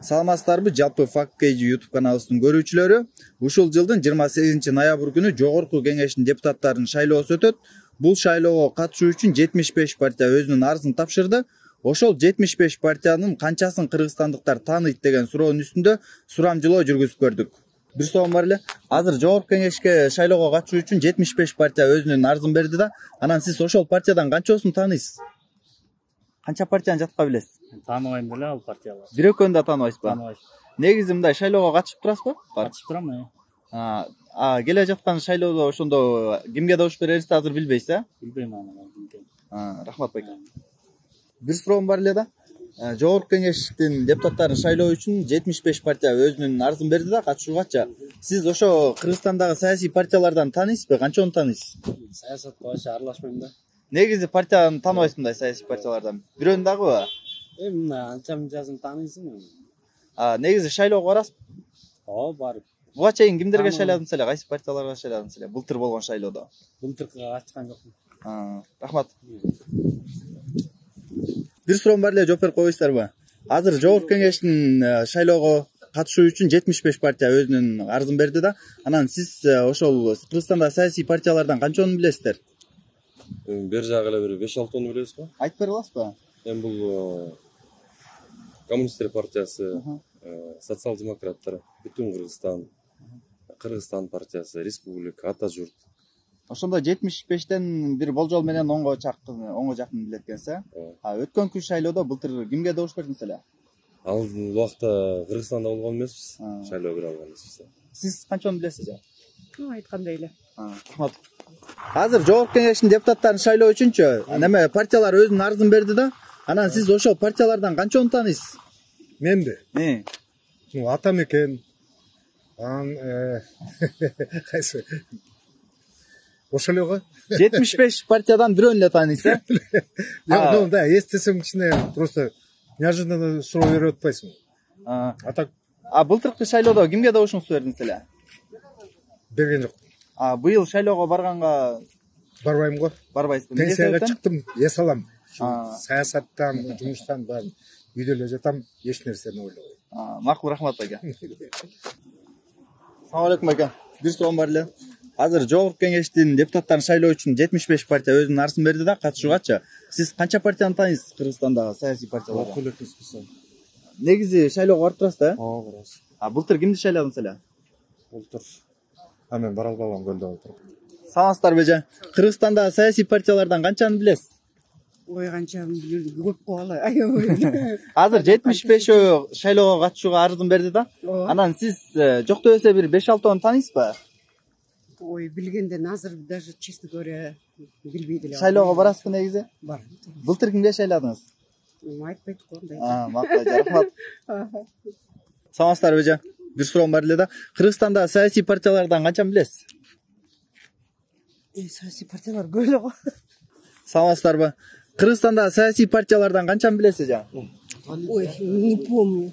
Саламатсыздарбы, жалпы Факт KG YouTube каналыбыздын көрүүчүлөрү. Ушул жылдын 28 ноябрь күнү Жогорку Кеңештин депутаттарынын шайлоосу өтөт. Бул шайлоого катышуу үчүн 75 партия өзүнүн арызын тапшырды. Ошол 75 партиянын канчасын кыргызстандыктар тааныйт деген суроонун үстүндө сурамжылоо жүргүзүп көрдүк. Бир суроом бар эле. Азыр Жогорку Кеңешке шайлоого катышуу үчүн 75 партия өзүнүн арызын берди да, анан сиз ошол партиядан канчосун тааныйсыз? Канча партияны жатка билесиз? Тааныбайм деле ал партияларды. Бир экөөнү да тааныбайсызбы? Тааныбайм. Негизи мындай шайлоого катышып турасызбы? Катышып турам. Келе жаткан шайлоодо ошондо кимге добуш берерибизди азыр билбейсиз, а? Билбейм аны. Рахмат байке. Бир суроом бар эле да. Жогорку Кеңештин депутаттарын шайлоо үчүн 75 партия өзүнүн арызын берди да катышуугачы. Сиз ошо Кыргызстандагы саясий партиялардан тааныйсызбы? Канчаны тааныйсыз? Саясатка вообще аралашпайм да. Негизи партияны тааныбайсыз мындай саясий партиялардан. Бирөөнү дагыбы? Мына анча-мынчасын тааныйсың. Негизи шайлоого барасызбы? Барып. Буга чейин кимдерге шайладыңыз эле? Кайсы партияларга шайладыңыз эле? Былтыр болгон шайлоодо. Былтыркыга катышкан жокмун. Рахмат. Бир суроом бар эле, жооп берип койбойсуздарбы? Азыр Жогорку Кеңештин шайлоого катышуу үчүн 75 партия өзүнүн арызын берди да, анан сиз ошол Кыргызстандагы саясий партиялардан канчонун билесиздер? Бер жагы эле бир 5-6 билебиз го. Айтып бере аласызбы? Бул Коммунисттер партиясы, социал-демократтар, Бүтүн Кыргызстан, Кыргызстан партиясы, Республика, Ата журт. Ошондо 75тен бир болжол менен оңго жакын билет экенсиз, а? Өткөнкү шайлоодо былтыр кимге добуш бердиңиз эле? Ал убакта Кыргызстанда болгон эмеспиз, шайлоо бере алган эмеспиз. Сиз канчаны билесиз же? Айткандай эле. Рахмат. Азыр Жогорку Кеңештин депутаттарын шайлоо үчүнчү неме партиялар өзүнүн арызын берди да, анан сиз ошол партиялардан канчаны тааныйсыз? Менби? Атам экен. Кайсы? Ошол эле го. 75 партиядан бирөөнү эле тааныйсыз, Ну да, эстесем кичине просто неожиданно суроо берип атпайсың. Былтыркы шайлоодо кимге добушуңузду бердиңиз эле? Берген жок. Быйыл шайлоого барганга Барбайм го. Барбайсызбы? Пенсияга чыктым, эс алам. Саясаттан, жумуштан баарын үйдө эле жатам, эч нерсени ойлобойм. Макул, рахмат байке. Салам алейкум байке. Бир суроом бар эле. Азыр Жогорку Кеңештин депутаттарын шайлоо үчүн 75 партия өзүнүн арызын берди да катышуугачы. Сиз канча партияны тааныйсыз Кыргызстандагы саясий партиялардан? Негизи шайлоого барып турасыз да? Барабыз. Былтыр кимди шайладыңыз эле? Былтыр мен бара албагам, көлдө отуруп. Саламатсыздарбы эже? Кыргызстандагы саясий партиялардан канчаны билесиз? Канча көп кабалы. Азыр 75 шайлоого катышууга арызын берди да. Анан сиз жокто эсе бир 5-6 тааныйсызбы? Билгенден азыр даже честно говоря билбей деле. Шайлоого барасызбы негизи? Бар. Былтыр кимге шайладыңыз? Айтпайт кондой. Макул, рахмат. Саламатсыздарбы эже? Бир суроом бар эле да. Кыргызстандагы саясий партиялардан канчаны билесиз? Саясий партиялар көп эле го. Саламатсыздарбы? Кыргызстандагы саясий партиялардан канчаны билесиз эже? Не помню.